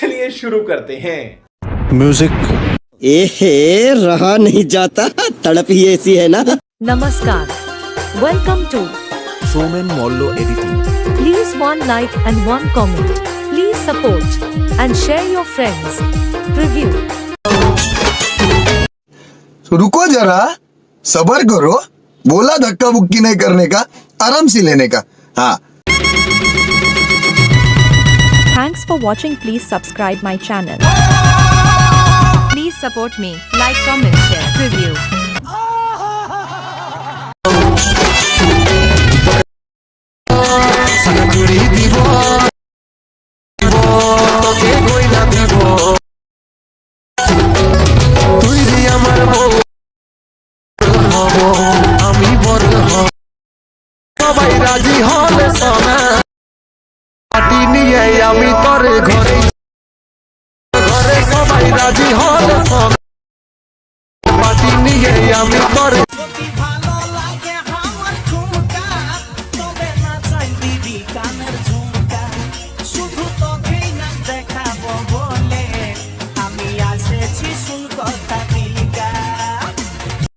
चलिए शुरू करते हैं। म्यूजिक। एहे रहा नहीं जाता, तड़प ही ऐसी है ना। Namaskar. Welcome to Somen Malla editing. Please one like and one comment. Please support and share your friends. Preview. रुको जरा, सबर करो। बोला धक्का बुक्की नहीं करने का, आराम से लेने का। हाँ, Thanks for watching. Please subscribe my channel. Please support me. Like, comment, share. Preview. সবাই রাজি হলে সোনা পাটি নিয়ে আমি তোর ঘরে ঘরে সবাই রাজি হলে সোনা পাটি নিয়ে আমি তোর